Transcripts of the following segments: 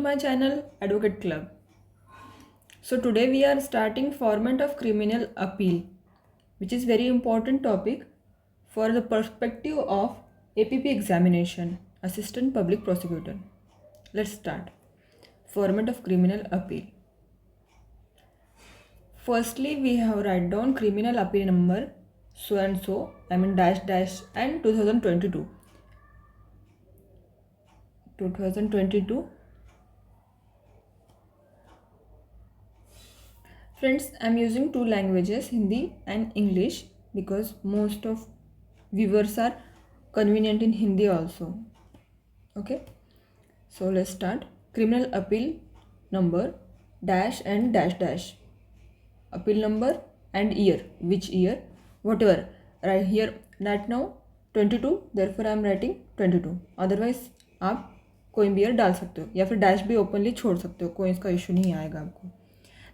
my channel Advocate Club. So today we are starting format of criminal appeal, which is very important topic for the perspective of APP examination, Assistant Public Prosecutor. Let's start. Format of criminal appeal. Firstly, we have write down criminal appeal number so and so, dash dash and 2022. 2022. Friends, I'm using two languages, Hindi and English, because most of viewers are convenient in Hindi also. Okay, so let's start. Criminal appeal number dash and dash dash. Appeal number and year, which year, whatever. Right here, right now 22, therefore I am writing 22. Otherwise आप कोई भी year डाल सकते हो या फिर dash भी openly छोड़ सकते हो, कोई इसका इशू नहीं आएगा आपको.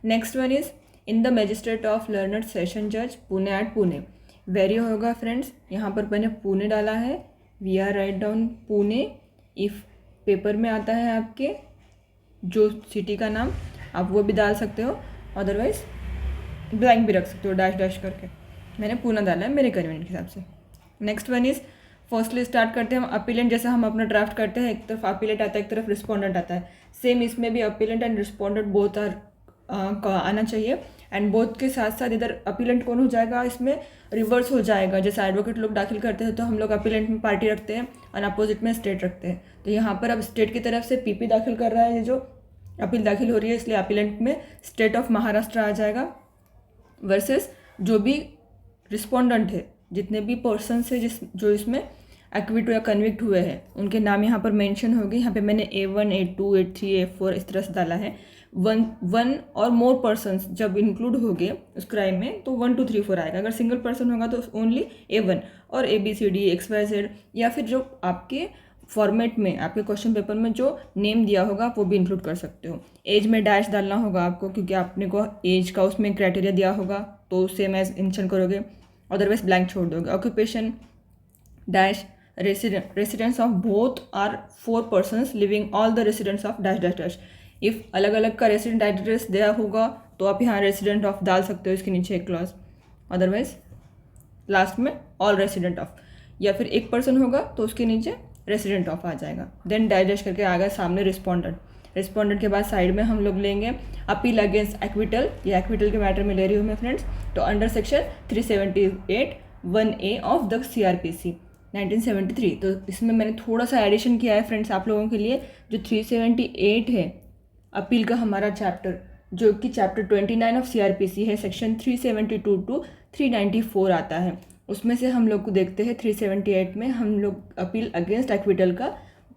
Next one is in the magistrate of learned session जज पुणे एट पुणे. वेरी होगा फ्रेंड्स, यहाँ पर मैंने पुणे डाला है. We are write down Pune. If paper में आता है आपके जो सिटी का नाम, आप वो भी डाल सकते हो. अदरवाइज ब्लैंक भी रख सकते हो डैश डैश करके. मैंने पुणे डाला है मेरे कन्वीनियंट के हिसाब से. Next one is firstly start करते हैं हम अपीलेंट. जैसा हम अपना ड्राफ्ट करते हैं, एक तरफ अपीलेंट आता है, एक तरफ रिस्पॉन्डेंट आता है. सेम इसमें भी appellant and respondent both are आना चाहिए. एंड बोथ के साथ साथ इधर अपीलेंट कौन हो जाएगा, इसमें रिवर्स हो जाएगा. जैसे एडवोकेट लोग दाखिल करते हैं तो हम लोग अपीलेंट में पार्टी रखते हैं और अपोजिट में स्टेट रखते हैं. तो यहाँ पर अब स्टेट की तरफ से पीपी दाखिल कर रहा है, ये जो अपील दाखिल हो रही है, इसलिए अपीलेंट में स्टेट ऑफ महाराष्ट्र आ जाएगा. वर्सेस जो भी रिस्पॉन्डेंट है, जितने भी पर्सन है जो इसमें एक्विट या कन्विक्ट हुए हैं, उनके नाम यहाँ पर मेंशन होगी. यहाँ पे मैंने A1, A2, A3, A4 इस तरह से डाला है. वन और मोर पर्सन्स जब इंक्लूड हो गए उस क्राइम में तो 1 2 3 4 आएगा. अगर सिंगल पर्सन होगा तो ओनली A1 और ABCD XYZ, या फिर जो आपके फॉर्मेट में आपके क्वेश्चन पेपर में जो नेम दिया होगा आप वो भी इंक्लूड कर सकते हो. एज में डैश डालना होगा आपको, क्योंकि आपने को एज का उसमें क्राइटेरिया दिया होगा तो सेम एज मेंशन करोगे. अदरवाइज ब्लैंक छोड़ दोगे. Occupation dash residents of both are 4 persons living all the residents of dash dash dash. If अलग अलग का रेसिडेंट एड्रेस दिया होगा तो आप यहाँ रेसिडेंट ऑफ डाल सकते हो, इसके नीचे एक क्लॉज. अदरवाइज लास्ट में ऑल रेसिडेंट ऑफ, या फिर एक पर्सन होगा तो उसके नीचे रेसिडेंट ऑफ आ जाएगा. देन डैश डैश करके आ गया सामने रिस्पॉन्डेंट. रिस्पॉन्डेंट के बाद साइड में हम लोग लेंगे अपील अगेंस्ट एक्विटल. ये एक्विटल के मैटर में ले रही हूँ मैं फ्रेंड्स. तो under section 378 1A of the CRPC 1973. तो इसमें मैंने थोड़ा सा एडिशन किया है फ्रेंड्स आप लोगों के लिए. जो 378 है अपील का हमारा चैप्टर, जो कि चैप्टर 29 ऑफ CRPC है, सेक्शन 372 टू 394 आता है. उसमें से हम लोग को देखते हैं 378 में हम लोग अपील अगेंस्ट एक्विटल का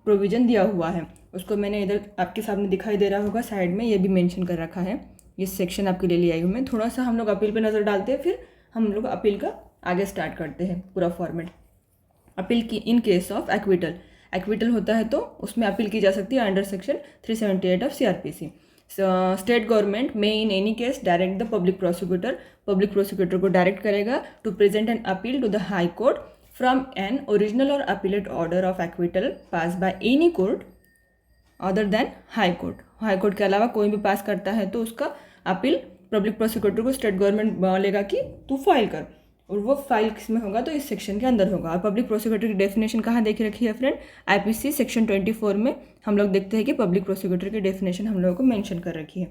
प्रोविज़न दिया हुआ है. उसको मैंने इधर आपके सामने दिखाई दे रहा होगा साइड में, ये भी मेंशन कर रखा है. ये सेक्शन आपके लिए ले आई हूँ मैं. थोड़ा सा हम लोग अपील पे नज़र डालते हैं, फिर हम लोग अपील का आगे स्टार्ट करते हैं पूरा फॉर्मेट. अपील की in case of acquittal, acquittal होता है तो उसमें अपील की जा सकती है under section 378 of CRPC. State government में in any case direct the public prosecutor, public prosecutor को डायरेक्ट करेगा to present an appeal to the high court from an original और appellate order of acquittal pass by any court other than high court. High court के अलावा कोई भी pass करता है तो उसका अपील पब्लिक प्रोसिक्यूटर को स्टेट गवर्नमेंट बोलेगा कि तू फाइल कर, और वो फाइल किस में होगा तो इस सेक्शन के अंदर होगा. और पब्लिक प्रोसिक्यूटर की डेफिनेशन कहाँ देखी रखी है फ्रेंड, IPC सेक्शन 24 में हम लोग देखते हैं कि पब्लिक प्रोसिक्यूटर की डेफिनेशन हम लोगों को मेंशन कर रखी है.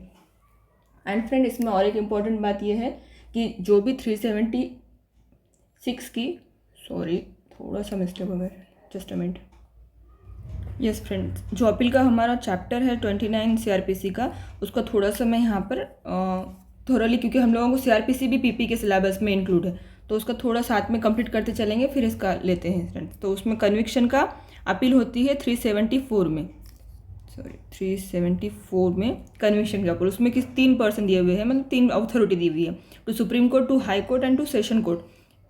एंड फ्रेंड इसमें और एक इम्पॉर्टेंट बात यह है कि जो भी 376 की, सॉरी थोड़ा सा मिस्टेक हो गया, just a minute. Yes friends, जो अपील का हमारा चैप्टर है 29 CRPC का, उसका थोड़ा सा मैं यहाँ पर थोरली, क्योंकि हम लोगों को CRPC भी PP के सिलेबस में इंक्लूड है, तो उसका थोड़ा साथ में कंप्लीट करते चलेंगे, फिर इसका लेते हैं फ्रेंड्स. तो उसमें कन्विक्शन का अपील होती है 374 में, सॉरी 374 में कन्विक्शन का अपील. उसमें किस 3 पर्सन दिए हुए हैं, मतलब 3 अथॉरिटी दी हुई है, to supreme court, to high court and to session court.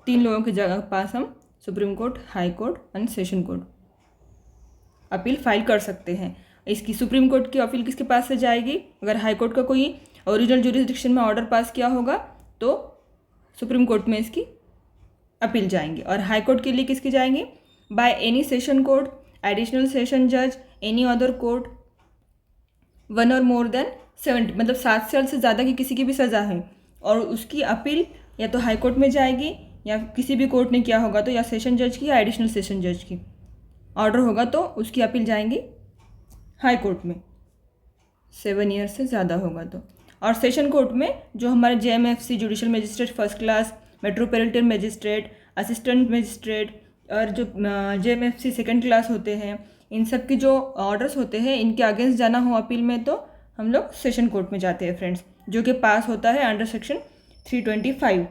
3 लोगों की जगह पास हम supreme court, high court and session court appeal file कर सकते हैं. इसकी सुप्रीम कोर्ट की अपील किसके पास से जाएगी, अगर हाई कोर्ट का कोई ओरिजिनल जुरिसडिक्शन में ऑर्डर पास किया होगा तो सुप्रीम कोर्ट में इसकी अपील जाएंगी. और हाई कोर्ट के लिए किसकी जाएंगी, by any session court, additional session जज, एनी अदर कोर्ट 1 और मोर देन 70, मतलब 7 साल से ज़्यादा की किसी की भी सज़ा है और उसकी अपील या तो हाई कोर्ट में जाएगी या किसी भी कोर्ट ने किया होगा तो, या सेशन जज की या एडिशनल सेशन जज की ऑर्डर होगा तो उसकी अपील जाएंगी हाई कोर्ट में, 7 ईयर से ज़्यादा होगा तो। और सेशन कोर्ट में जो हमारे JMFC judicial magistrate first class, metropolitan magistrate, assistant magistrate और जो JMFC सेकंड क्लास होते हैं, इन सब की जो ऑर्डर्स होते हैं इनके अगेंस्ट जाना हो अपील में तो हम लोग सेशन कोर्ट में जाते हैं फ्रेंड्स, जो कि पास होता है अंडर सेक्शन 325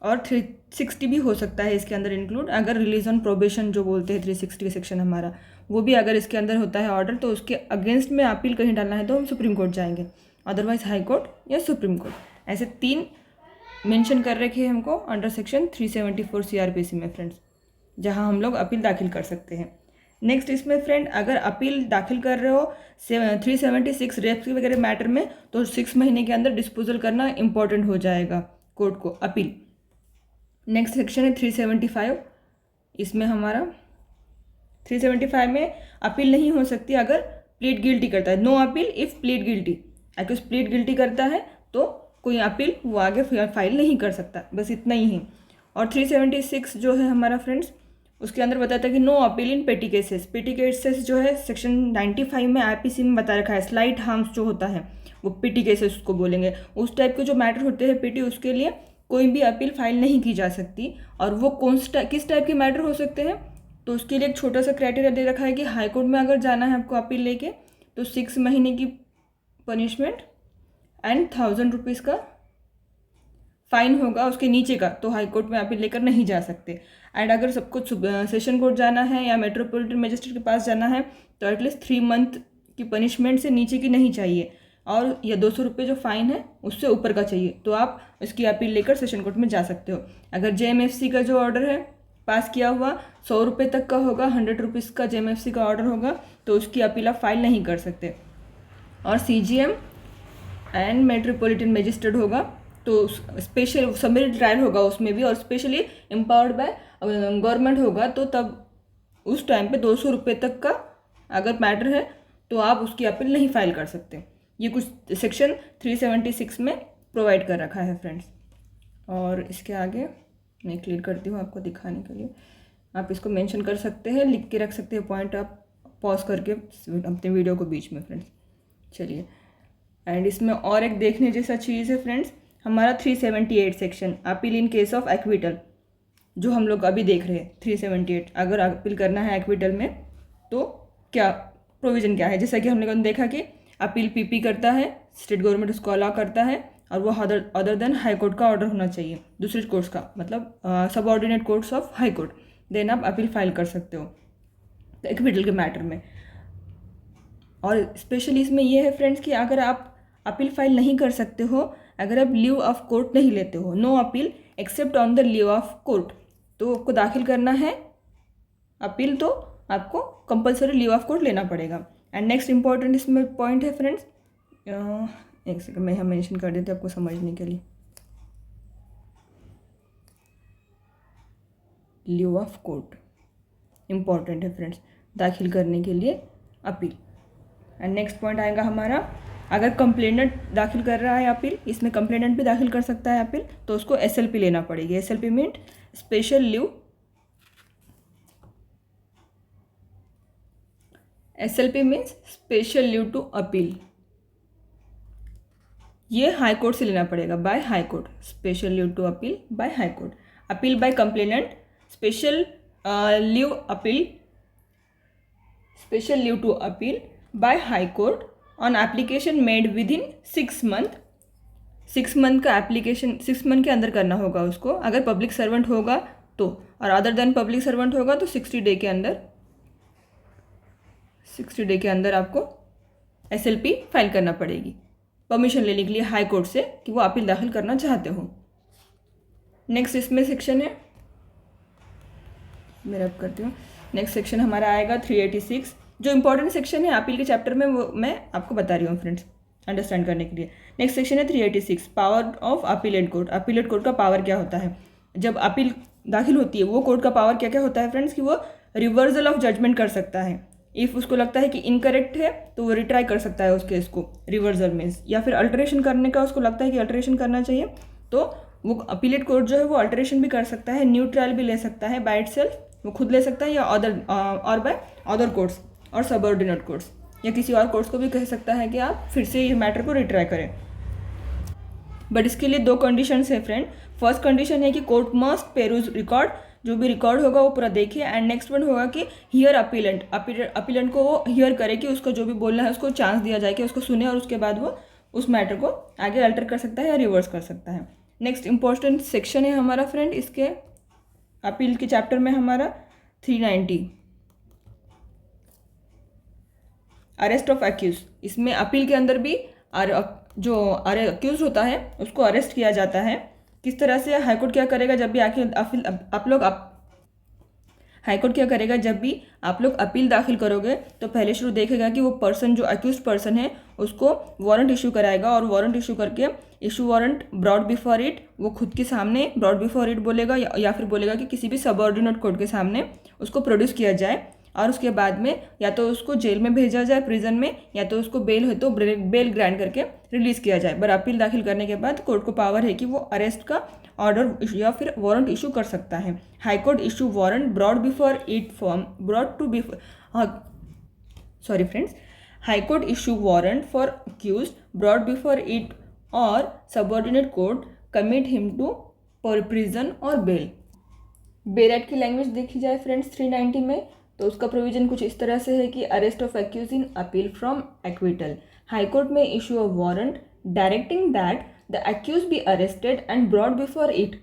और 360 भी हो सकता है इसके अंदर इंक्लूड, अगर रिलीज ऑन प्रोबेशन जो बोलते हैं 360 सेक्शन हमारा, वो भी अगर इसके अंदर होता है ऑर्डर तो उसके अगेंस्ट में अपील कहीं डालना है तो हम सुप्रीम कोर्ट जाएंगे, अदरवाइज हाई कोर्ट या सुप्रीम कोर्ट। ऐसे 3 मेंशन कर रखे हैं हमको अंडर सेक्शन 374 CRPC में फ्रेंड्स, जहां हम लोग अपील दाखिल कर सकते हैं। नेक्स्ट इसमें फ्रेंड अगर अपील दाखिल कर रहे हो 376 रेप वगैरह मैटर में तो 6 महीने के अंदर डिस्पोजल करना इंपॉर्टेंट हो जाएगा कोर्ट को अपील। नेक्स्ट सेक्शन है 375, इसमें हमारा 375 में अपील नहीं हो सकती अगर प्लीड गिल्टी करता है, no appeal if plead guilty, अगर उस प्लीड गिल्टी करता है तो कोई अपील वो आगे फाइल नहीं कर सकता, बस इतना ही है। और 376 जो है हमारा फ्रेंड्स उसके अंदर बताता है कि नो अपील इन पेटी केसेस, पेटी केसेस जो है सेक्शन 95 में IPC में बता रखा है, स्लाइट हार्म्स जो होता है वो पेटी केसेस उसको बोलेंगे, उस टाइप के जो मैटर होते हैं पेटी, उसके लिए कोई भी अपील फाइल नहीं की जा सकती। और वो किस टाइप के मैटर हो सकते हैं तो उसके लिए एक छोटा सा क्राइटेरिया दे रखा है कि हाई कोर्ट में अगर जाना है आपको अपील लेके तो 6 महीने की पनिशमेंट एंड 1000 रुपीज़ का फाइन होगा, उसके नीचे का तो हाई कोर्ट में अपील लेकर नहीं जा सकते। एंड अगर सब कुछ सेशन कोर्ट जाना है या मेट्रोपॉलिटन मजिस्ट्रेट के पास जाना है तो एटलीस्ट 3 मंथ की पनिशमेंट से नीचे की नहीं चाहिए, और या 200 रुपये जो फाइन है उससे ऊपर का चाहिए, तो आप इसकी अपील लेकर सेशन कोर्ट में जा सकते हो। अगर JMFC का जो ऑर्डर है पास किया हुआ 100 रुपये तक का होगा, 100 रुपीज़ का JMFC का ऑर्डर होगा तो उसकी अपील आप फाइल नहीं कर सकते। और CGM एंड मेट्रोपॉलिटन मजिस्ट्रेट होगा तो स्पेशल सबमिट ट्रायल होगा उसमें भी, और स्पेशली एम्पावर्ड बाय गवर्नमेंट होगा तो तब उस टाइम पे 200 रुपये तक का अगर मैटर है तो आप उसकी अपील नहीं फाइल कर सकते। ये कुछ सेक्शन 376 में प्रोवाइड कर रखा है फ्रेंड्स। और इसके आगे मैं क्लियर करती हूँ आपको दिखाने के लिए, आप इसको मेंशन कर सकते हैं, लिख के रख सकते हैं पॉइंट, आप पॉज करके अपने वीडियो को बीच में फ्रेंड्स। चलिए, एंड इसमें और एक देखने जैसा चीज़ है फ्रेंड्स, हमारा 378 section appeal in case of acquittal, जो हम लोग अभी देख रहे हैं 378, अगर अपील करना है एक्विटल में तो क्या प्रोविज़न क्या है। जैसा कि हमने देखा कि अपील PP करता है, स्टेट गवर्नमेंट उसको अलाउ करता है, और वो अदर देन हाई कोर्ट का ऑर्डर होना चाहिए, दूसरे कोर्ट्स का, मतलब subordinate courts of high court, then आप अपील फाइल कर सकते हो एक्विटल के मैटर में। और स्पेशली इसमें यह है फ्रेंड्स कि अगर आप अपील फाइल नहीं कर सकते हो, अगर आप लीव ऑफ कोर्ट नहीं लेते हो, no appeal except on the leave of court, तो आपको दाखिल करना है अपील तो आपको कंपलसरी लीव ऑफ कोर्ट लेना पड़ेगा। एंड नेक्स्ट इंपॉर्टेंट इसमें पॉइंट है फ्रेंड्स, एक सेकंड मैं यहाँ मेंशन कर देती हूँ आपको समझने के लिए, लीव ऑफ कोर्ट इम्पॉर्टेंट है फ्रेंड्स दाखिल करने के लिए अपील। एंड नेक्स्ट पॉइंट आएगा हमारा, अगर कंप्लेनेंट दाखिल कर रहा है अपील, इसमें कंप्लेनेंट भी दाखिल कर सकता है अपील, तो उसको SLP लेना पड़ेगी। SLP mean special leave, SLP means special leave to appeal, ये हाई कोर्ट से लेना पड़ेगा, by high court, special leave to appeal by high court, appeal by complainant, special leave appeal, special leave to appeal by high court on application made within 6 month, 6 month का application 6 month के अंदर करना होगा उसको, अगर public servant होगा तो, और अदर देन पब्लिक सर्वेंट होगा तो 60 डे के अंदर, 60 डे के अंदर आपको SLP फाइल करना पड़ेगी, परमिशन लेने के लिए हाई कोर्ट से कि वो अपील दाखिल करना चाहते हो। नेक्स्ट इसमें सेक्शन है, मैं रब करती हूँ, नेक्स्ट सेक्शन हमारा आएगा 386, जो इंपॉर्टेंट सेक्शन है अपील के चैप्टर में, वो मैं आपको बता रही हूँ फ्रेंड्स अंडरस्टैंड करने के लिए। नेक्स्ट सेक्शन है 386, power of appellate court, appellate court का पावर क्या होता है, जब अपील दाखिल होती है वो कोर्ट का पावर क्या क्या होता है फ्रेंड्स, कि वो रिवर्सल ऑफ जजमेंट कर सकता है, इफ़ उसको लगता है कि इनकरेक्ट है तो वो रिट्राई कर सकता है उस केस को रिवर्सल में, या फिर अल्टरेशन करने का उसको लगता है कि अल्टरेशन करना चाहिए तो वो अपीलेट कोर्ट जो है वो अल्टरेशन भी कर सकता है, न्यू ट्रायल भी ले सकता है बाय इटसेल्फ, वो खुद ले सकता है, या अदर और बाय अदर कोर्ट्स और सबऑर्डिनेट कोर्ट्स, या किसी और कोर्ट्स को भी कह सकता है कि आप फिर से ये मैटर को रिट्राई करें। बट इसके लिए 2 कंडीशंस है फ्रेंड। फर्स्ट कंडीशन है कि कोर्ट मस्ट पेरूज रिकॉर्ड, जो भी रिकॉर्ड होगा वो पूरा देखिए, एंड नेक्स्ट वन होगा कि हियर अपीलेंट को वो हियर करे कि उसको जो भी बोलना है उसको चांस दिया जाए कि उसको सुने, और उसके बाद वो उस मैटर को आगे अल्टर कर सकता है या रिवर्स कर सकता है। नेक्स्ट इंपॉर्टेंट सेक्शन है हमारा फ्रेंड इसके अपील के चैप्टर में हमारा 390 अरेस्ट ऑफ एक्यूज। इसमें अपील के अंदर भी जो अक्यूज होता है उसको अरेस्ट किया जाता है। किस तरह से हाईकोर्ट क्या करेगा जब भी हाईकोर्ट क्या करेगा जब भी आप लोग अपील दाखिल करोगे तो पहले शुरू देखेगा कि वो पर्सन जो अक्यूज पर्सन है उसको वारंट इशू कराएगा, और वारंट इशू करके issue warrant brought before it, वो खुद के सामने ब्रॉड बिफोर इट बोलेगा, या फिर बोलेगा कि किसी भी सबऑर्डिनेट कोर्ट के सामने उसको प्रोड्यूस किया जाए, और उसके बाद में या तो उसको जेल में भेजा जाए प्रिजन में, या तो उसको बेल हो तो बेल ग्रांट करके रिलीज़ किया जाए। पर अपील दाखिल करने के बाद कोर्ट को पावर है कि वो अरेस्ट का ऑर्डर या फिर वारंट इशू कर सकता है। High court issue warrant brought before it form brought to before sorry friends, high court issue warrant for accused brought before it और subordinate court commit him to prison और bail. Bail act की language देखी जाए friends 390 में तो उसका provision कुछ इस तरह से है कि arrest of accused in appeal from acquittal. High court में issue a warrant directing that the accused be arrested and brought before it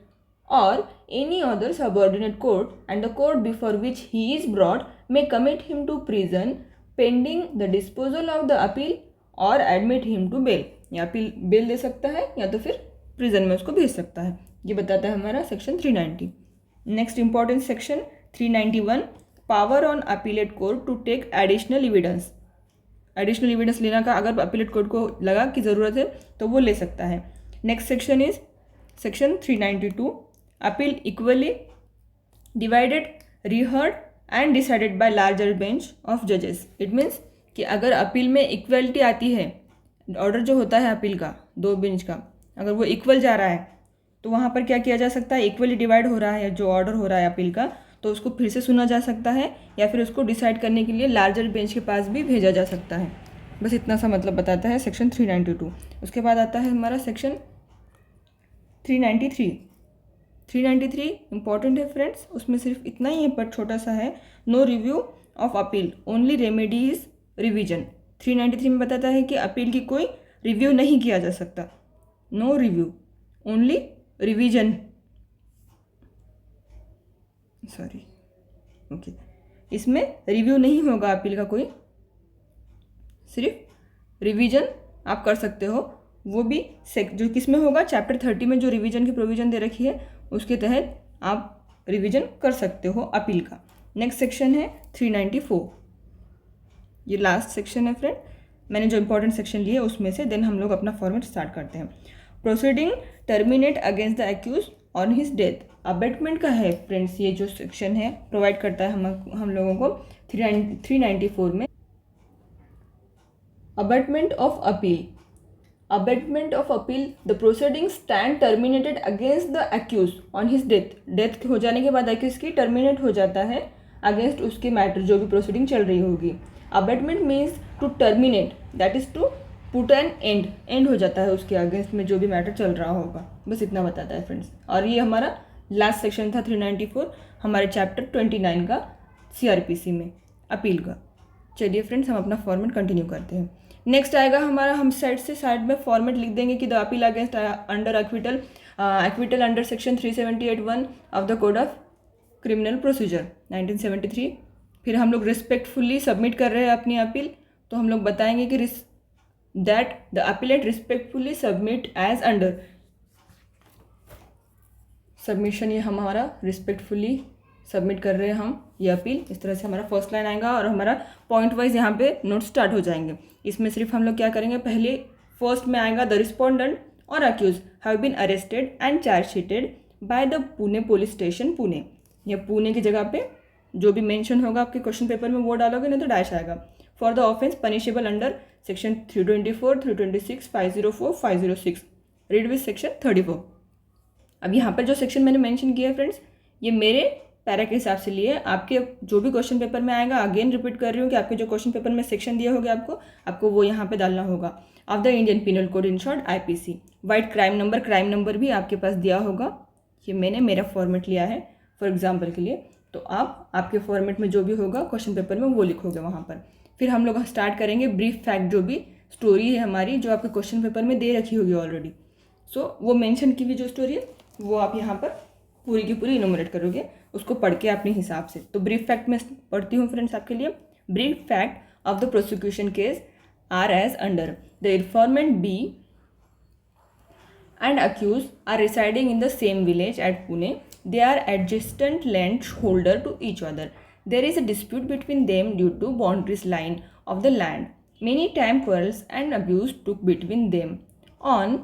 और any other subordinate court, and the court before which he is brought may commit him to prison pending the disposal of the appeal और admit him to bail. या appeal bail दे सकता है या तो फिर prison में उसको भेज सकता है। ये बताता है हमारा section 390। Next important section 391 power on appellate court to take additional evidence. Additional evidence लेना का अगर अपीलेट कोर्ट को लगा कि ज़रूरत है तो वो ले सकता है। Next section is section 392 appeal equally divided reheard and decided by larger bench of जजेस। इट मीन्स कि अगर अपील में इक्वलिटी आती है, ऑर्डर जो होता है अपील का 2 बेंच का, अगर वो इक्वल जा रहा है तो वहाँ पर क्या किया जा सकता है, इक्वली डिवाइड हो रहा है जो ऑर्डर हो रहा है अपील का, तो उसको फिर से सुना जा सकता है या फिर उसको डिसाइड करने के लिए लार्जर बेंच के पास भी भेजा जा सकता है। बस इतना सा मतलब बताता है सेक्शन 392। उसके बाद आता है हमारा सेक्शन 393। 393 इंपॉर्टेंट है फ्रेंड्स, उसमें सिर्फ इतना ही है पर छोटा सा है, no review of appeal only remedy is revision. 393 में बताता है कि अपील की कोई रिव्यू नहीं किया जा सकता, no review only revision, sorry okay, इसमें रिव्यू नहीं होगा अपील का कोई, सिर्फ रिवीजन आप कर सकते हो। वो भी जो किस में होगा, चैप्टर 30 में जो रिवीजन की प्रोविजन दे रखी है उसके तहत आप रिवीजन कर सकते हो अपील का। नेक्स्ट सेक्शन है 394, ये लास्ट सेक्शन है फ्रेंड। मैंने जो इंपॉर्टेंट सेक्शन लिए उसमें से देन हम लोग अपना फॉर्मेट स्टार्ट करते हैं। Proceeding terminate against the accused on his death. Abatement का है फ्रेंड्स, ये जो सेक्शन है प्रोवाइड करता है हम लोगों को 394 में। Abatement of appeal, abatement of appeal, the proceeding stand terminated against the accused on his death. Death हो जाने के बाद एक्यूज की टर्मिनेट हो जाता है अगेंस्ट उसके मैटर जो भी प्रोसीडिंग चल रही होगी। Abatement means to terminate, that is to put an end, end हो जाता है उसके अगेंस्ट में जो भी मैटर चल रहा होगा। बस इतना बताता है फ्रेंड्स। और ये हमारा लास्ट सेक्शन था 394 हमारे चैप्टर 29 का CRPC में अपील का। चलिए फ्रेंड्स हम अपना फॉर्मेट कंटिन्यू करते हैं। नेक्स्ट आएगा हमारा, हम साइड में फॉर्मेट लिख देंगे कि the appeal against under acquittal under section 378(1) of the code of criminal procedure 1973। फिर हम लोग रिस्पेक्टफुली सबमिट कर रहे हैं अपनी अपील, तो हम लोग बताएंगे कि that the appellate respectfully submit as under. Submission ये हमारा रिस्पेक्टफुली सबमिट कर रहे हैं हम ये अपील, इस तरह से हमारा फर्स्ट लाइन आएगा और हमारा पॉइंट वाइज यहाँ पे नोट स्टार्ट हो जाएंगे। इसमें सिर्फ हम लोग क्या करेंगे, पहले फर्स्ट में आएगा द रिस्पोंडेंट और accused have been arrested and chargesheeted by the Pune police station Pune. ये पुणे की जगह पे जो भी मेंशन होगा आपके क्वेश्चन पेपर में वो डालोगे, नहीं तो डैश आएगा। For the offence punishable under section 324, 326, 504, 506, read with section 34। अब यहाँ पर जो सेक्शन मैंने मेंशन किया है फ्रेंड्स, ये मेरे पैरा के हिसाब से लिए, आपके जो भी क्वेश्चन पेपर में आएगा, अगेन रिपीट कर रही हूँ कि आपके जो क्वेश्चन पेपर में सेक्शन दिए होंगे आपको वो यहाँ पे डालना होगा। Of the Indian penal code in short IPC। White crime number भी आपके पास दिया होगा। ये मैंने मेरा फॉर्मेट लिया है फॉर एग्जाम्पल के लिए, तो आप आपके फॉर्मेट में जो भी होगा क्वेश्चन पेपर में वो लिखोगे वहाँ पर। फिर हम लोग स्टार्ट करेंगे ब्रीफ फैक्ट, जो भी स्टोरी है हमारी जो आपके क्वेश्चन पेपर में दे रखी होगी ऑलरेडी। सो वो मेंशन की हुई जो स्टोरी है वो आप यहाँ पर पूरी की पूरी इनोमरेट करोगे, उसको पढ़ के अपने हिसाब से। तो ब्रीफ फैक्ट में पढ़ती हूँ फ्रेंड्स आपके लिए। Brief fact of the prosecution case are as under. The informant B and accused are residing in the same village at Pune. They are adjacent land holder to each other. There is a dispute between them due to boundaries line of the land. Many time quarrels and abuse took between them. On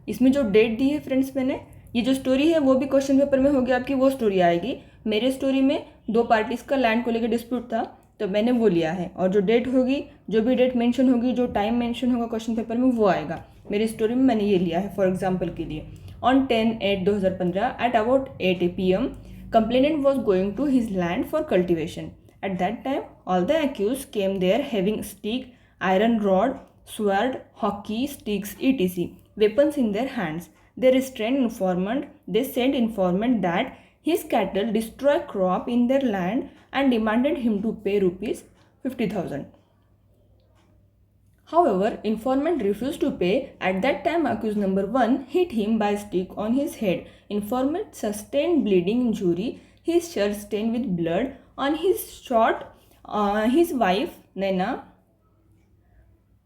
इसमें जो date दी है friends मैंने, ये जो story है वो भी question paper में होगी आपकी, वो स्टोरी आएगी। मेरे स्टोरी में 2 पार्टीज का लैंड को लेकर डिस्प्यूट था, तो मैंने वो लिया है। और जो डेट होगी, जो भी डेट मेंशन होगी, जो टाइम मेंशन होगा क्वेश्चन पेपर में वो आएगा। मेरी स्टोरी में मैंने ये लिया है फॉर एग्जांपल के लिए। On 10/8/2015 at about 8 PM complainant was going to his land for cultivation. At that time all the accused came there having stick, iron rod, sword, hockey sticks, etc. weapons in their hands. They restrained informant. They sent informant that his cattle destroy crop in their land and demanded him to pay rupees 50,000. However, informant refused to pay. At that time, accused number 1 hit him by stick on his head. Informant sustained bleeding injury. His shirt stained with blood. On his shot, his wife Naina,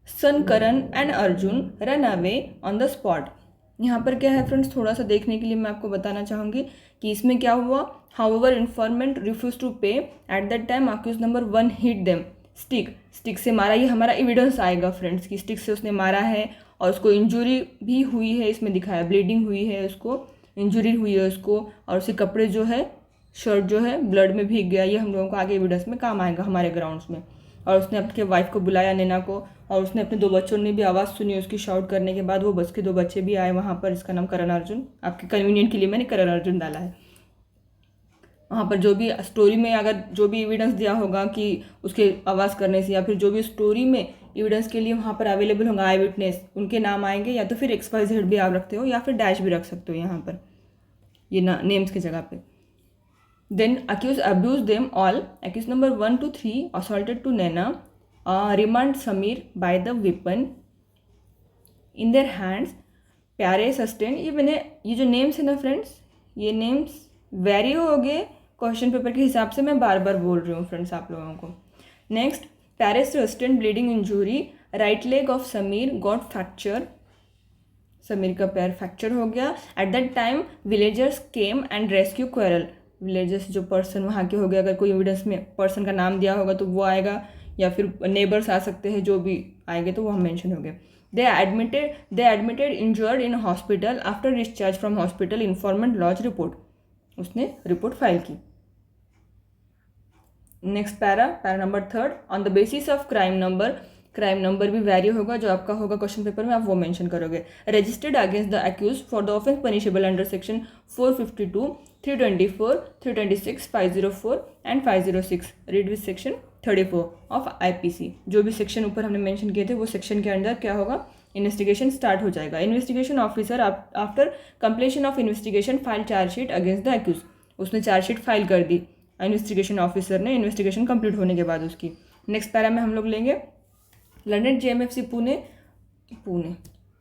son Karan and Arjun run away on the spot. यहाँ पर क्या है friends, थोड़ा सा देखने के लिए मैं आपको बताना चाहूँगी कि इसमें क्या हुआ। However, informant refused to pay. At that time, accused number 1 hit them. Stick से मारा, ये हमारा एविडेंस आएगा फ्रेंड्स कि स्टिक से उसने मारा है और उसको इंजुरी भी हुई है, इसमें दिखाया ब्लीडिंग हुई है, उसको इंजुरी हुई है उसको, और उसके कपड़े जो है, शर्ट जो है ब्लड में भीग गया। ये हम लोगों को आगे एविडेंस में काम आएगा हमारे ग्राउंड्स में। और उसने अपने वाइफ को बुलाया नैना को, और उसने अपने 2 बच्चों ने भी आवाज़ सुनी उसकी शाउट करने के बाद। वो बस के 2 बच्चे भी आए वहाँ पर। इसका नाम करण अर्जुन, आपके कन्वीनियंट के लिए मैंने करण अर्जुन डाला है। वहाँ पर जो भी स्टोरी में अगर जो भी एविडेंस दिया होगा कि उसके आवाज़ करने से, या फिर जो भी स्टोरी में एविडेंस के लिए वहाँ पर अवेलेबल होगा आई विटनेस, उनके नाम आएंगे। या तो फिर XYZ भी आप रखते हो, या फिर डैश भी रख सकते हो यहाँ पर, ये नेम्स की जगह पे। Then accused abused them all. Accused number 1 to 3 assaulted to Naina, remand Samir by the weapon in their hands. प्यारे सस्टेन, ये जो नेम्स है ना फ्रेंड्स, ये नेम्स वेरी हो गए क्वेश्चन पेपर के हिसाब से, मैं बार बार बोल रही हूँ फ्रेंड्स आप लोगों को। नेक्स्ट, प्यारे sustain bleeding injury, right leg of Sameer got fracture, Sameer का पैर फ्रैक्चर हो गया। Eight that time villagers came and rescue quarrel, villagers जो पर्सन वहाँ के हो गए, अगर कोई एविडेंस में पर्सन का नाम दिया होगा तो वो आएगा, या फिर नेबर्स आ सकते हैं, जो भी आएंगे तो वो हम मेंशन हो गए। They admitted injured in hospital. After discharge from hospital, informant lodged report. उसने रिपोर्ट फाइल की। Next para number 3, on the basis of crime number भी वैरी होगा, जो आपका होगा क्वेश्चन पेपर में आप वो मेंशन करोगे। Registered against the accused for the offence punishable under section 452, 324, 326, 504 and 506, read with section 34 of IPC। जो भी सेक्शन ऊपर हमने मेंशन किए थे वो सेक्शन के अंदर क्या होगा, इन्वेस्टिगेशन स्टार्ट हो जाएगा। Investigation officer after completion of investigation file chargesheet against the accused, उसने चार्जशीट फाइल कर दी इन्वेस्टिगेशन ऑफिसर ने, इन्वेस्टिगेशन कंप्लीट होने के बाद उसकी। नेक्स्ट पैरा में हम लोग लेंगे लंडन JMFC पुणे,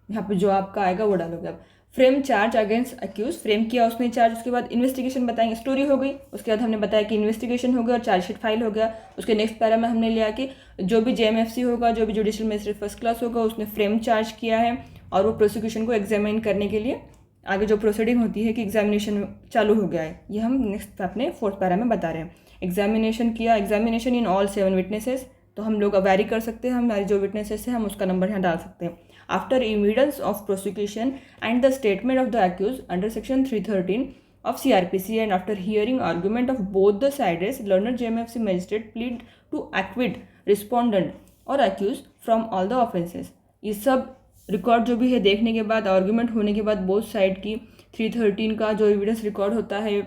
यहाँ पे जो आपका आएगा वो डालोगे आप। Frame charge against accused, frame किया उसने चार्ज, उसके बाद इन्वेस्टिगेशन बताएंगे, स्टोरी हो गई, उसके बाद हमने बताया कि इन्वेस्टिगेशन हो गया और चार्जशीट फाइल हो गया। उसके नेक्स्ट पैरा में हमने लिया कि जो भी JMFC होगा, जो भी जुडिशियल मजिस्ट्रेट फर्स्ट क्लास होगा, उसने फ्रेम चार्ज किया है और वो प्रोसिक्यूशन को एग्जामिन करने के लिए आगे जो प्रोसीडिंग होती है कि एग्जामिनेशन चालू हो गया है, ये हम नेक्स्ट अपने 4th पैरा में बता रहे हैं। एग्जामिनेशन किया, एग्जामिनेशन इन ऑल 7 विटनेसेस, तो हम लोग वेरी कर सकते हैं, हमारे जो विटनेसेस हैं हम उसका नंबर यहाँ डाल सकते हैं। After evidence of prosecution and the statement of the accused under section 313 of CRPC and after hearing argument of both the sides, learned JMFC magistrate plead to acquit respondent और accused from all the offences. ये सब record जो भी है देखने के बाद, argument होने के बाद बोथ साइड की 313 का जो एविडेंस रिकॉर्ड होता है,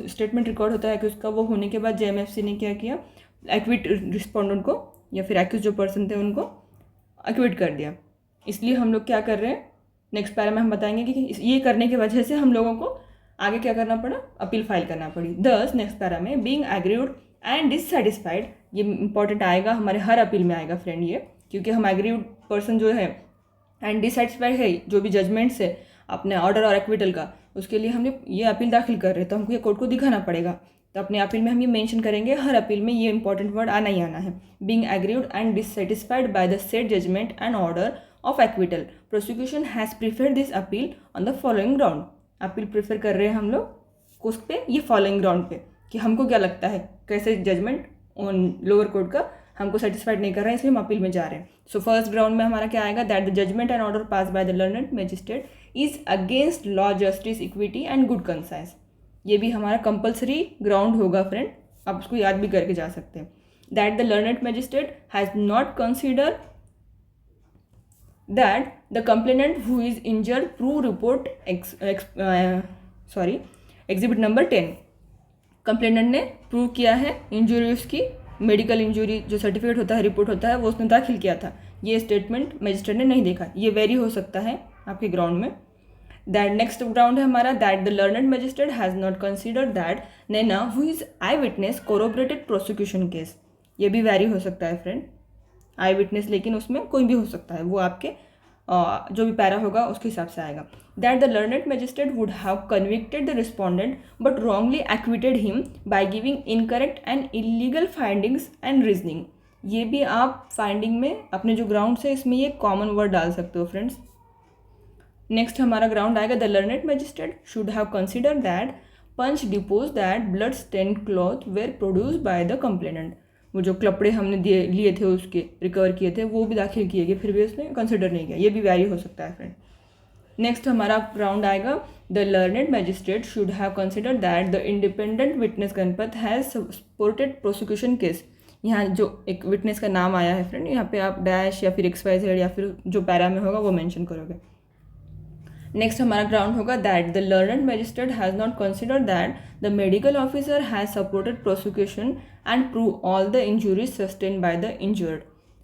स्टेटमेंट रिकॉर्ड होता है कि उसका वो होने के बाद JMFC ने क्या किया, एक्विट रिस्पोंडेंट को या फिर एक्यूज जो पर्सन थे उनको एक्विट कर दिया. इसलिए हम लोग क्या कर रहे हैं, नेक्स्ट पैरा में हम बताएंगे कि ये करने की वजह से हम लोगों को आगे क्या करना पड़ा, अपील फाइल करना पड़ी. दस नेक्स्ट पैरा में बीइंग एग्रीड एंड डिससेटिस्फाइड, ये इंपॉर्टेंट आएगा, हमारे हर अपील में आएगा फ्रेंड ये, क्योंकि हम एग्रीड पर्सन जो है एंड डिससेटिस्फाइड है जो भी जजमेंट्स है अपने ऑर्डर और एक्विटल का, उसके लिए हमने ये अपील दाखिल कर रहे हैं तो हमको ये कोर्ट को दिखाना पड़ेगा. तो अपने अपील में हम ये मेंशन करेंगे, हर अपील में ये इंपॉर्टेंट वर्ड आना ही आना है. Being agreed and dissatisfied by the said judgment and order of acquittal, prosecution has preferred this appeal on the following ground. Appeal prefer कर रहे हैं हम लोग उस पे, ये फॉलोइंग ग्राउंड पे, कि हमको क्या लगता है कैसे जजमेंट ऑन लोअर कोर्ट का हमको सेटिस्फाइड नहीं कर रहा है, इसलिए हम अपील में जा रहे हैं. सो फर्स्ट ग्राउंड में हमारा क्या आएगा, that the judgment and order pass by the learned magistrate is against law, justice, equity and good conscience. ये भी हमारा कंपल्सरी ग्राउंड होगा फ्रेंड, आप उसको याद भी करके जा सकते हैं. That the learned magistrate has not consider that the complainant who is injured prove report exhibit number 10, complainant ने प्रूव किया है इंजरी, उसकी मेडिकल इंजरी जो सर्टिफिकेट होता है, रिपोर्ट होता है, वो उसने दाखिल किया था. ये स्टेटमेंट मजिस्ट्रेट ने नहीं देखा, ये वेरी हो सकता है आपके ग्राउंड में. दैट नेक्स्ट ग्राउंड है हमारा, that the learned magistrate has not considered that Naina who is eye witness corroborated prosecution case. ये भी वेरी हो सकता है फ्रेंड, आई विटनेस, लेकिन उसमें कोई भी हो सकता है, वो आपके जो भी पैरा होगा उसके हिसाब से आएगा. That the learned magistrate would have convicted the respondent but wrongly acquitted him by giving incorrect and illegal findings and reasoning. ये भी आप फाइंडिंग में अपने जो ग्राउंड है इसमें ये कॉमन वर्ड डाल सकते हो फ्रेंड्स. नेक्स्ट हमारा ग्राउंड आएगा, the learned magistrate should have consider that panch depose that blood stained cloth were produced by the complainant. वो जो कपड़े हमने लिए थे उसके रिकवर किए थे वो भी दाखिल किए गए, फिर भी उसने कंसिडर नहीं किया. ये भी वैरी हो सकता है फ्रेंड. नेक्स्ट हमारा ग्राउंड आएगा, the learned magistrate should have consider that the independent witness Ganpat has supported prosecution case. यहाँ जो एक विटनेस का नाम आया है फ्रेंड, यहाँ पे आप डैश या फिर XYZ या फिर जो पैरा में होगा वो मेंशन करोगे. नेक्स्ट हमारा ग्राउंड होगा, that the learned magistrate has not consider that the medical officer has supported prosecution and prove all the injuries sustain by the injured.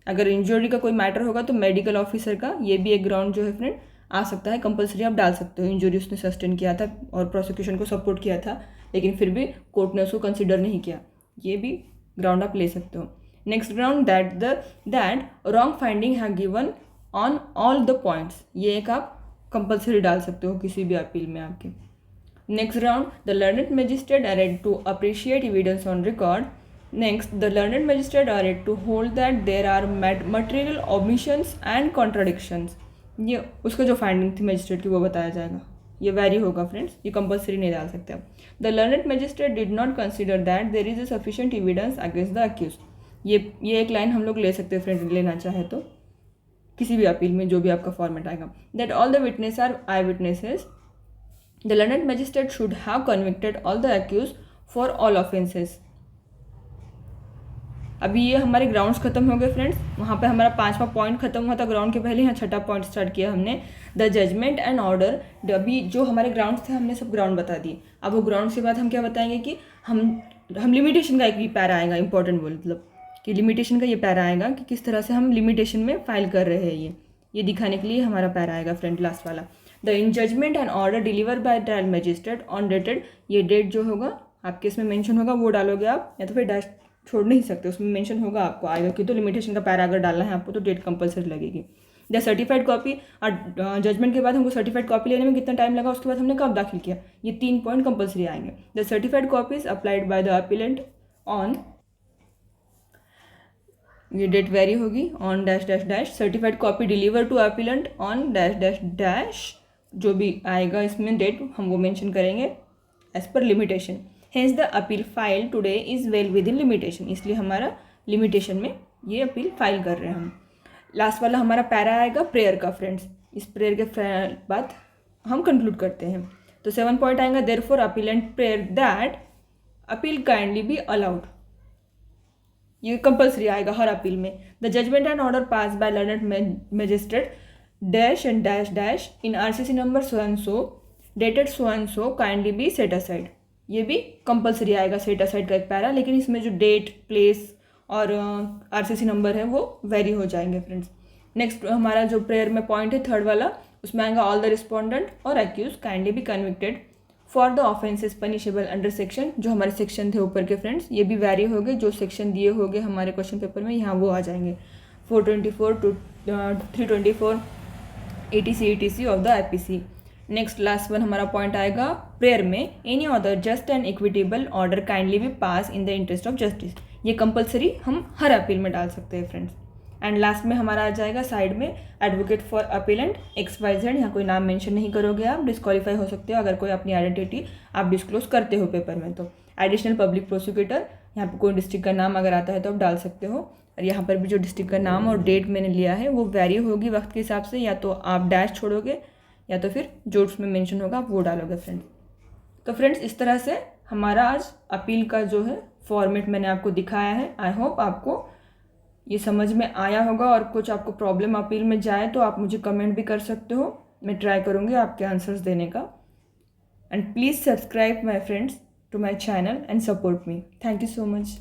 अगर इंजरी का कोई मैटर होगा तो मेडिकल ऑफिसर का ये भी एक ग्राउंड जो है फ्रेंड आ सकता है, कंपलसरी आप डाल सकते हो. इंजरी उसने सस्टेन किया था और प्रोसिक्यूशन को सपोर्ट किया था, लेकिन फिर भी कोर्ट ने उसको कंसिडर नहीं किया, ये भी ग्राउंड आप ले सकते हो. Next ground, that wrong finding have given on all the points. ये एक आप कंपलसरी डाल सकते हो किसी भी अपील में आपके. Next ground, the learned magistrate err to appreciate evidence on record. Next, the learned magistrate are to hold that there are material omissions and contradictions. ये उसका जो फाइंडिंग थी मैजिस्ट्रेट की वो बताया जाएगा. ये वैरी होगा फ्रेंड्स, ये कंपलसरी नहीं डाल सकते आप. The learned magistrate did not consider that there is a sufficient evidence against the accused. ये एक लाइन हम लोग ले सकते हैं फ्रेंड, लेना चाहे तो किसी भी अपील में जो भी आपका फॉर्मेट आएगा. That all the witness are eyewitnesses. The learned magistrate should have convicted all the accused for all offences. अभी ये हमारे ग्राउंड्स खत्म हो गए फ्रेंड्स. वहाँ पे हमारा 5वां पॉइंट खत्म हुआ था ग्राउंड के पहले, यहाँ 6ठा पॉइंट स्टार्ट किया हमने, द जजमेंट एंड ऑर्डर. अभी जो हमारे ग्राउंड्स थे हमने सब ग्राउंड बता दिए. अब वो ग्राउंड के बाद हम क्या बताएंगे कि हम लिमिटेशन का एक भी पैरा आएगा, इंपॉर्टेंट मतलब कि लिमिटेशन का ये पैरा आएगा कि किस तरह से हम लिमिटेशन में फाइल कर रहे हैं. ये दिखाने के लिए हमारा पैरा आएगा फ्रेंड लास्ट वाला. The in judgment and order deliver by trial magistrate on dated. ये डेट जो होगा आपके इसमें मेंशन होगा वो डालोगे आप, या तो फिर डैश छोड़ नहीं सकते, उसमें मेंशन होगा आपको आएगा कि तो लिमिटेशन का पैरा अगर डालना है आपको तो डेट कंपलसरी लगेगी. द सर्टिफाइड कॉपी, जजमेंट के बाद हमको सर्टिफाइड कॉपी लेने में कितना टाइम लगा, उसके बाद हमने कब दाखिल किया, ये 3 पॉइंट कंपलसरी आएंगे. The certified copy is applied by the appellant on, ये डेट वेरी होगी, on dash dash dash. Certified copy deliver to appellant on dash dash dash. जो भी आएगा इसमें डेट हम वो मेंशन करेंगे as per limitation. Hence the appeal file today is well within limitation. इसलिए हमारा लिमिटेशन में ये अपील फाइल कर रहे हैं हम. लास्ट वाला हमारा पैरा आएगा प्रेयर का फ्रेंड्स. इस प्रेयर के बाद हम कंक्लूड करते हैं. तो 7 पॉइंट आएगा therefore appellant prayer that appeal kindly be allowed, ये कंपल्सरी आएगा हर अपील में। The judgment and order pass by learned magistrate dash and dash dash in RCC number so and so dated so and so kindly be set aside, ये भी compulsory आएगा set aside का एक para, लेकिन इसमें जो date, place और RCC number है वो वेरी हो जाएंगे फ्रेंड्स। नेक्स्ट हमारा जो प्रेयर में पॉइंट है थर्ड वाला, उसमें आएगा ऑल द रिस्पोंडेंट और accused kindly be convicted for the offences punishable under section, जो हमारे सेक्शन थे ऊपर के फ्रेंड्स, ये भी वैरी हो गए, जो सेक्शन दिए होंगे हमारे क्वेश्चन पेपर में यहाँ वो आ जाएंगे 424 to 324 etc of the IPC। Next last one हमारा पॉइंट आएगा प्रेयर में any other just and equitable order kindly be pass in the interest of justice, ये कंपलसरी हम हर अपील में डाल सकते हैं फ्रेंड्स। एंड लास्ट में हमारा आ जाएगा साइड में एडवोकेट फॉर अपीलेंट XYZ, यहाँ कोई नाम मेंशन नहीं करोगे आप, डिस्क्वालीफाई हो सकते हो अगर कोई अपनी आइडेंटिटी आप डिस्क्लोज करते हो पेपर में। तो एडिशनल पब्लिक प्रोसिक्यूटर, यहाँ पर कोई डिस्ट्रिक्ट का नाम अगर आता है तो आप डाल सकते हो, और यहाँ पर भी जो डिस्ट्रिक्ट का नाम और डेट मैंने लिया है वो वैरी होगी वक्त के हिसाब से, या तो आप डैश छोड़ोगे या तो फिर जो उसमें मेंशन होगा आप वो डालोगे फ्रेंड्स। तो फ्रेंड्स इस तरह से हमारा आज अपील का जो है फॉर्मेट मैंने आपको दिखाया है। आई होप आपको ये समझ में आया होगा, और कुछ आपको प्रॉब्लम अपील में जाए तो आप मुझे कमेंट भी कर सकते हो, मैं ट्राई करूँगी आपके आंसर्स देने का। And please subscribe my friends to my channel and support me. Thank you so much.